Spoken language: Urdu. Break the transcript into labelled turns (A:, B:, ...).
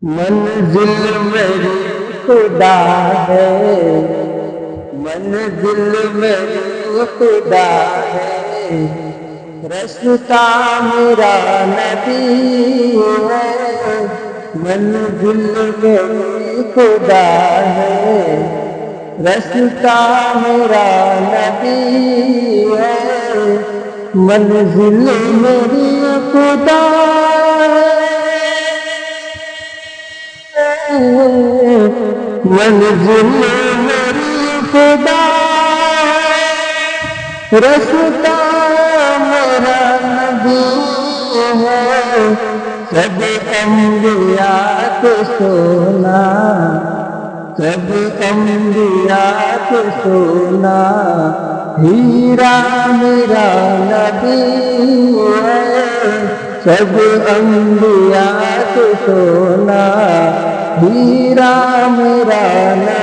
A: منزل میری خدا ہے، منزل میری خدا ہے، رستہ میرا نبی ہے، منزل میری خدا ہے، رستہ میرا نبی ہے، منزل میری خدا منزل میری خدا، رستہ میرا نبی ہے، سب انبیاء کو سونا، سب انبیاء کو سونا، ہیرا میرا نبی ہے، سب انبیاء کو سونا، ہیرا میرا نبی